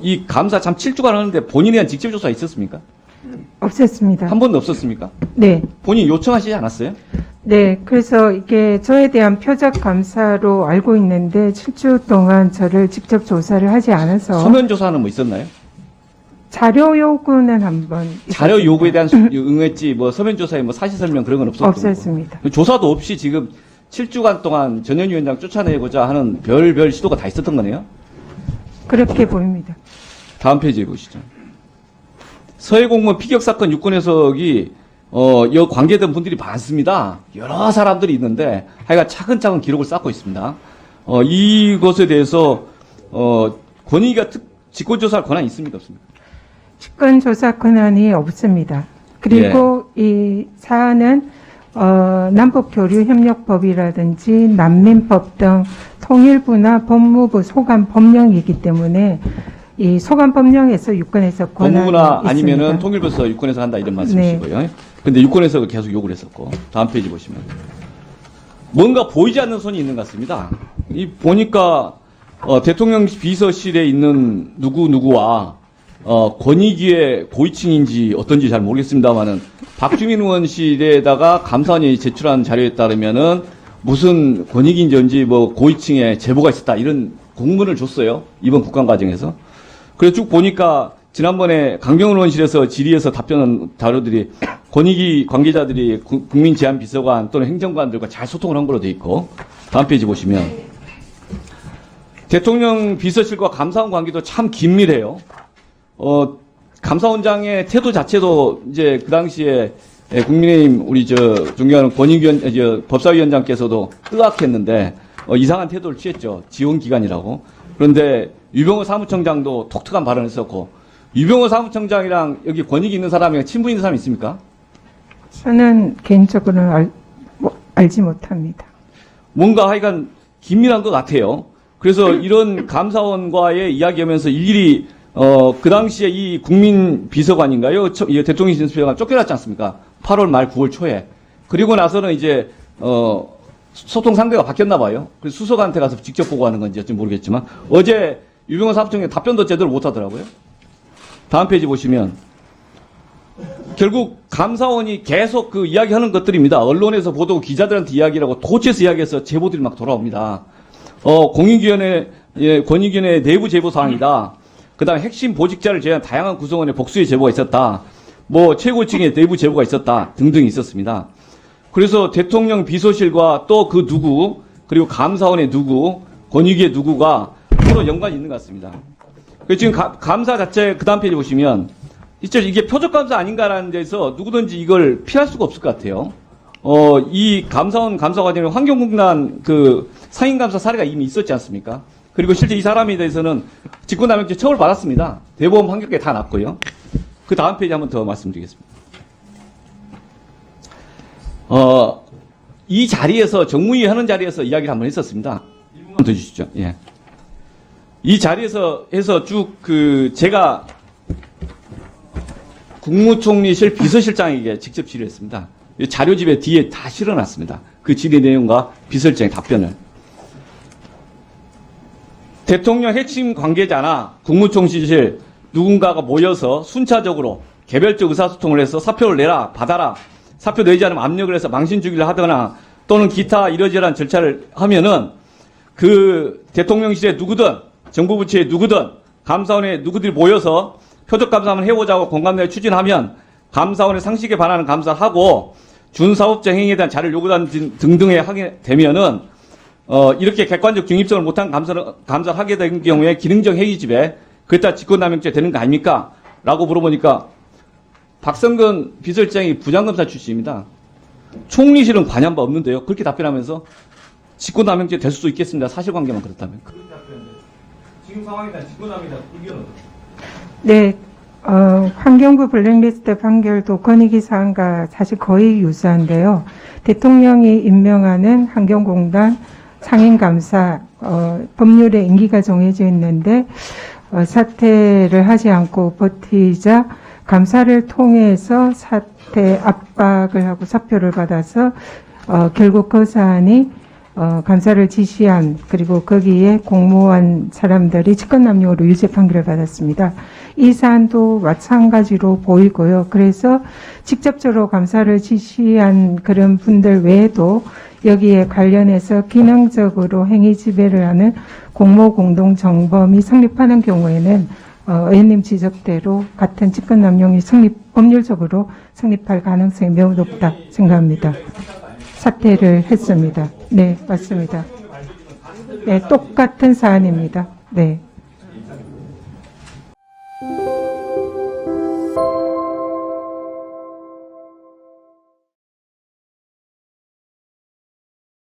이 감사 참 7주간 하는데 본인에 대한 직접 조사 있었습니까? 없었습니다. 한 번도 없었습니까? 네. 본인 요청하시지 않았어요? 네. 그래서 이게 저에 대한 표적 감사로 알고 있는데 7주 동안 저를 직접 조사를 하지 않아서 서면 조사는 뭐 있었나요? 자료 요구는 한번 자료 있었습니다. 요구에 대한 응했지 뭐 서면 조사에 뭐 사실 설명 그런 건 없었던 없었습니다. 거고. 조사도 없이 지금 7주간 동안 전현희 위원장 쫓아내고자 하는 별별 시도가 다 있었던 거네요. 그렇게 보입니다. 다음 페이지에 보시죠. 서해 공무원 피격 사건 유권 해석이 여 관계된 분들이 많습니다. 여러 사람들이 있는데 하여간 차근차근 기록을 쌓고 있습니다. 이것에 대해서 권익위가 직권조사할 권한이 있습니까 없습니까? 직권 조사 권한이 없습니다. 그리고 이 사안은 남북교류협력법이라든지 난민법 등 통일부나 법무부 소관 법령이기 때문에 이 소관 법령에서 유권해석 권한이 법무부나 있습니다. 아니면은 통일부에서 유권해석 한다 이런 말씀이시고요. 근데 유권해석을 계속 요구를 했었고 다음 페이지 보시면 뭔가 보이지 않는 손이 있는 것 같습니다. 이 보니까 대통령 비서실에 있는 누구와 권익위의 고위층인지 어떤지 잘 모르겠습니다만은 박주민 의원실에다가 감사원이 제출한 자료에 따르면은 무슨 권익위인지 뭐 고위층의 제보가 있었다 이런 공문을 줬어요. 이번 국감 과정에서. 그래서 쭉 보니까 지난번에 강병훈 의원실에서 질의해서 답변한 자료들이 권익위 관계자들이 국민제안비서관 또는 행정관들과 잘 소통을 한 걸로 돼 있고 다음 페이지 보시면 대통령 비서실과 감사원 관계도 참 긴밀해요. 감사원장의 태도 자체도 이제 그 당시에 국민의힘 우리 존경하는 법사위원장께서도 뜨악했는데 이상한 태도를 취했죠. 지원기관이라고. 그런데 유병호 사무총장도 독특한 발언을 했었고 유병호 사무총장이랑 여기 권익이 있는 사람이 친분 있는 사람이 있습니까? 저는 개인적으로는 알지 못합니다. 뭔가 하여간 긴밀한 것 같아요. 그래서 이런 감사원과의 이야기하면서 일일이 그 당시에 이 국민 비서관인가요? 대통령 비서관 쫓겨났지 않습니까? 8월 말 9월 초에. 그리고 나서는 이제 소통 상대가 바뀌었나 봐요. 그래서 수석한테 가서 직접 보고하는 건지 어찌 모르겠지만 어제 유병호 사무총장이 답변도 제대로 못 하더라고요. 다음 페이지 보시면 결국 감사원이 계속 그 이야기하는 것들입니다. 언론에서 보도 기자들한테 이야기라고 도처에서 이야기해서 제보들이 막 돌아옵니다. 공익위원회 권익위원회 내부 제보 사항이다. 그다음에 핵심 보직자를 제외한 다양한 구성원의 복수의 제보가 있었다. 뭐 최고층의 내부 제보가 있었다. 등등 있었습니다. 그래서 대통령 비서실과 또 그 누구 그리고 감사원의 누구 권익위의 누구가 서로 연관이 있는 것 같습니다. 그래서 지금 감사 자체 그 다음 페이지 보시면 이게 표적감사 아닌가라는 데서 누구든지 이걸 피할 수가 없을 것 같아요. 이 감사원 감사 과정에 환경공단 그 상임감사 사례가 이미 있었지 않습니까? 그리고 실제 이 사람에 대해서는 직권남용죄 처벌 받았습니다. 대법원 판결까지 다 났고요. 그 다음 페이지 한번 더 말씀드리겠습니다. 이 자리에서 정무위 하는 자리에서 이야기를 한번 했었습니다. 1분만 더 주시죠. 예. 이 자리에서 해서 쭉 제가 국무총리실 비서실장에게 직접 질의했습니다. 자료집에 뒤에 다 실어놨습니다. 그 질의 내용과 비서실장의 답변을. 대통령 핵심 관계자나 국무총리실 누군가가 모여서 순차적으로 개별적 의사소통을 해서 사표를 내라, 받아라, 사표 내지 않으면 압력을 해서 망신 주기를 하거나 또는 기타 이러저러한 절차를 하면은 그 대통령실에 누구든 정부 부처에 누구든 감사원에 누구들이 모여서 표적감사 한번 해보자고 공감대를 추진하면 감사원의 상식에 반하는 감사를 하고 준사업적 행위에 대한 자료를 요구한 등등에 하게 되면은 이렇게 객관적 중립성을 못한 감사를 하게 된 경우에 기능적 회의집에 그랬다 직권남용죄 되는 거 아닙니까? 라고 물어보니까 박성근 비서실장이 부장검사 출신입니다. 총리실은 관여한 바 없는데요. 그렇게 답변하면서 직권남용죄 될 수도 있겠습니다. 사실관계만 그렇다면. 그런 답변인데 지금 상황에 대한 직권남용에 대한 의견은? 네. 환경부 블랙리스트 판결도 권익위 사안과 사실 거의 유사한데요. 대통령이 임명하는 환경공단 상임감사 법률에 임기가 정해져 있는데 사퇴를 하지 않고 버티자 감사를 통해서 사퇴 압박을 하고 사표를 받아서 결국 그 사안이 감사를 지시한 그리고 거기에 공모한 사람들이 직권남용으로 유죄 판결을 받았습니다. 이 사안도 마찬가지로 보이고요. 그래서 직접적으로 감사를 지시한 그런 분들 외에도 여기에 관련해서 기능적으로 행위 지배를 하는 공모 공동 정범이 성립하는 경우에는 의원님 지적대로 같은 직권남용이 법률적으로 성립할 가능성이 매우 높다 생각합니다. 사퇴를 했습니다. 네, 맞습니다. 네, 똑같은 사안입니다. 네.